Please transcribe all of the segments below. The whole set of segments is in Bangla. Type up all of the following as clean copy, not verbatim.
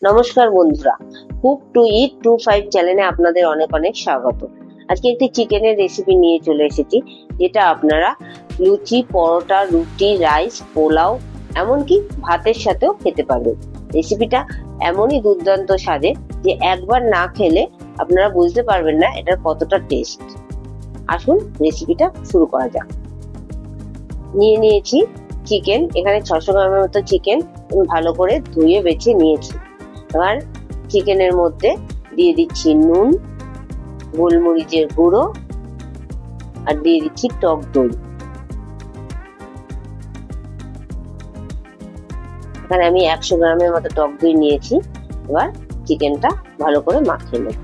নমস্কার বন্ধুরা, কুক টু ইট 25 চ্যানেলে আপনাদের অনেক অনেক স্বাগত। আজকে একটি চিকেনের রেসিপি নিয়ে চলে এসেছি, যেটা আপনারা লুচি, পরোটা, রুটি, রাইস, পোলাও, এমনকি ভাতের সাথেও খেতে পারবেন। রেসিপিটা এমনই দুর্দান্ত স্বাদে যে একবার না খেলে আপনারা বুঝতে পারবেন না এটার কতটা টেস্ট। আসুন রেসিপিটা শুরু করা যাক। নিয়ে নিয়েছি চিকেন, এখানে 600 গ্রামের মতো চিকেন ভালো করে ধুয়ে বেছে নিয়েছি। এবার চিকেনের মধ্যে দিয়ে দিচ্ছি নুন, গোলমরিচের গুঁড়ো আর দিয়ে দিচ্ছি টক দই। এখানে আমি 100 গ্রামের মতো টক দই নিয়েছি। এবার চিকেনটা ভালো করে মাখিয়ে নেব।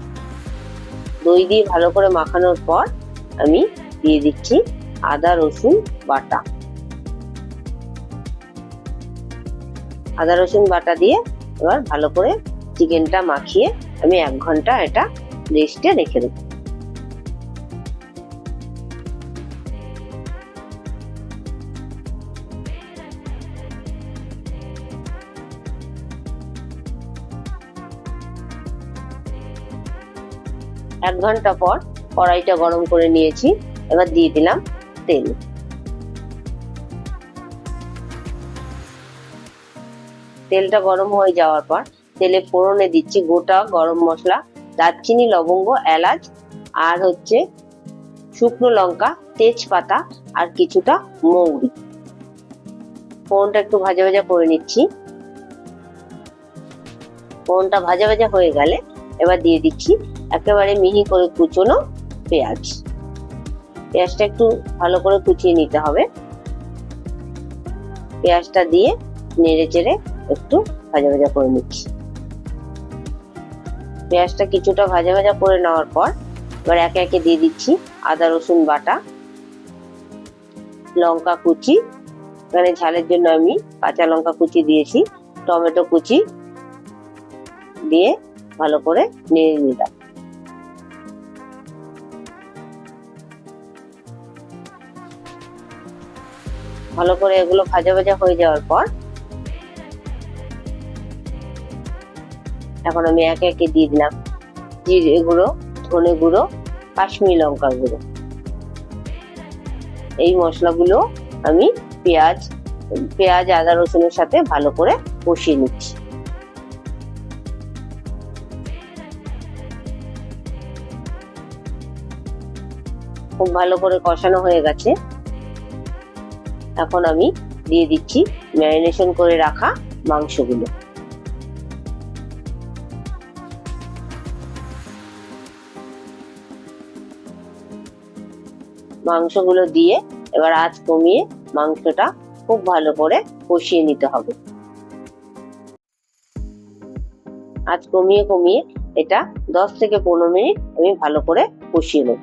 দই দিয়ে ভালো করে মাখানোর পর আমি দিয়ে দিচ্ছি আদা রসুন বাটা। আদা রসুন বাটা দিয়ে এবার ভালো করে চিকেনটা মাখিয়ে আমি 1 ঘন্টা এটা রেস্টে রেখে দেবো। এক ঘন্টা পর কড়াইটা গরম করে নিয়েছি। এবার দিয়ে দিলাম তেল। তেলটা গরম হয়ে যাওয়ার পর তেলে ফোড়নে দিচ্ছি গোটা গরম মশলা, দারচিনি, লবঙ্গ, এলাচ আর শুকনো লঙ্কা, তেজপাতা আর কিছুটা মৌরি। ফোড়নটা একটু ভাজা ভাজা করে নিচ্ছি। ফোড়নটা ভাজা ভাজা হয়ে গেলে এবার দিয়ে দিচ্ছি একেবারে মিহি করে কুচোনো পেঁয়াজ। পেঁয়াজটা একটু ভালো করে কুচিয়ে নিতে হবে। পেঁয়াজটা দিয়ে নেড়ে চেড়ে একটু ভাজা ভাজা করে নিচ্ছি। পেঁয়াজটা কিছুটা ভাজা ভাজা করে নেওয়ার পর এবার একে একে দিয়ে দিচ্ছি আদা রসুন বাটা, লঙ্কা কুচি, এখানে ঝালের জন্য আমি কাঁচা লঙ্কা কুচি দিয়েছি, টমেটো কুচি দিয়ে ভালো করে নেড়ে নিলাম। ভালো করে এগুলো ভাজা ভাজা হয়ে যাওয়ার পর এখন আমি একে একে দিয়ে দিলাম জিরে গুঁড়ো, ধনে গুঁড়ো, কাশ্মীরি লঙ্কার গুঁড়ো। এই মশলাগুলো আমি পেঁয়াজ আদা রসুনের সাথে ভালো করে কষিয়ে নিচ্ছি। খুব ভালো করে কষানো হয়ে গেছে। এখন আমি দিয়ে দিচ্ছি ম্যারিনেশন করে রাখা মাংসগুলো। মাংসগুলো দিয়ে এবার আঁচ কমিয়ে মাংসটা খুব ভালো করে কষিয়ে নিতে হবে। আঁচ কমিয়ে কমিয়ে এটা 10 থেকে 15 মিনিট আমি ভালো করে কষিয়ে নেব।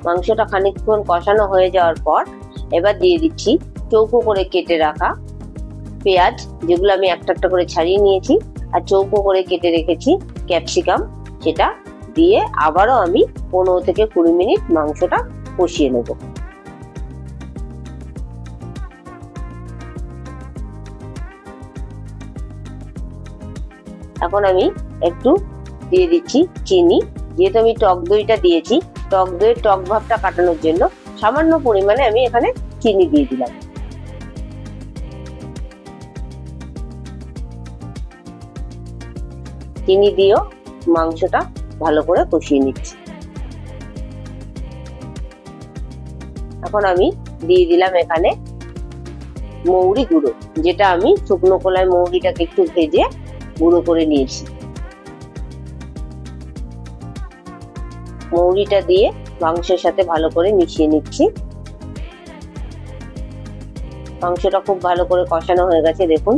মাংসটা খানিকক্ষণ কষানো হয়ে যাওয়ার পর এবার দিয়ে দিচ্ছি চৌকো করে কেটে রাখা পেঁয়াজ, যেগুলো আমি একটা একটা করে ছাড়িয়ে নিয়েছি, আর চৌকো করে কেটে রেখেছি ক্যাপসিকাম, সেটা দিয়ে আবারও আমি 15 থেকে 20 মিনিট মাংসটা কষিয়ে নেব। এখন আমি একটু দিয়ে দিচ্ছি চিনি। যেহেতু আমি টক দইটা দিয়েছি, টক দইয়ের টক ভাবটা কাটানোর জন্য সামান্য পরিমাণে আমি এখানে চিনি দিয়ে দিলাম। চিনি দিয়েও মাংসটা ভালো করে কষিয়ে নিচ্ছি। এখন আমি দিয়ে দিলাম এখানে মৌরি গুঁড়ো, যেটা আমি শুকনো কলায় মৌরিটাকে একটু ভেজে গুঁড়ো করে নিয়েছি। মৌরিটা দিয়ে মাংসের সাথে ভালো করে মিশিয়ে নিচ্ছি। মাংসটা খুব ভালো করে কষানো হয়ে গেছে, দেখুন।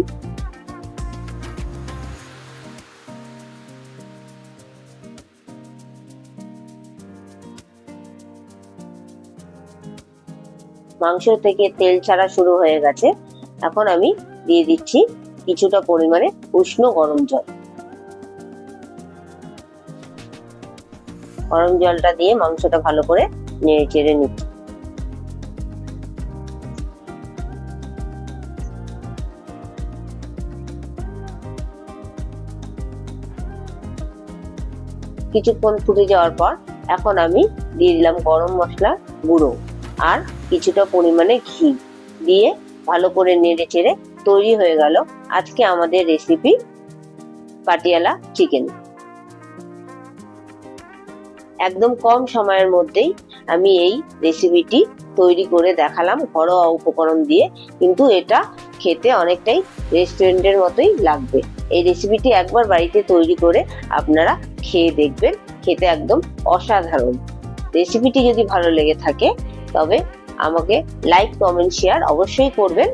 মাংস থেকে তেল ছাড়া শুরু হয়ে গেছে। এখন আমি দিয়ে দিচ্ছি কিছুটা পরিমাণে উষ্ণ গরম জল। গরম জলটা দিয়ে মাংসটা ভালো করে নেড়ে চেড়ে নিচ্ছি। কিছুক্ষণ ফুটে যাওয়ার পর এখন আমি দিয়ে দিলাম গরম মশলা গুঁড়ো আর কিছুটা পরিমাণে ঘি দিয়ে ভালো করে নেড়ে চেড়ে তৈরি হয়ে গেল আজকে আমাদের রেসিপি পাটিয়ালা চিকেন। একদম কম সময়ের মধ্যেই আমি এই রেসিপিটি তৈরি করে দেখালাম ঘরোয়া উপকরণ দিয়ে, কিন্তু এটা খেতে অনেকটাই রেস্টুরেন্টের মতোই লাগবে। এই রেসিপিটি একবার বাড়িতে তৈরি করে আপনারা খেয়ে দেখবেন, খেতে একদম অসাধারণ। রেসিপিটি যদি ভালো লেগে থাকে তবে আমাকে লাইক, কমেন্ট, শেয়ার অবশ্যই করবেন।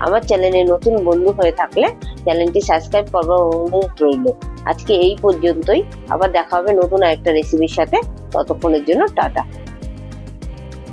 আমার চ্যানেলে নতুন বন্ধু হয়ে থাকলে চ্যানেলটি সাবস্ক্রাইব করবার অনুরোধ রইল। আজকে এই পর্যন্তই, আবার দেখা হবে নতুন আরেকটা রেসিপির সাথে। ততক্ষণের জন্য টাটা।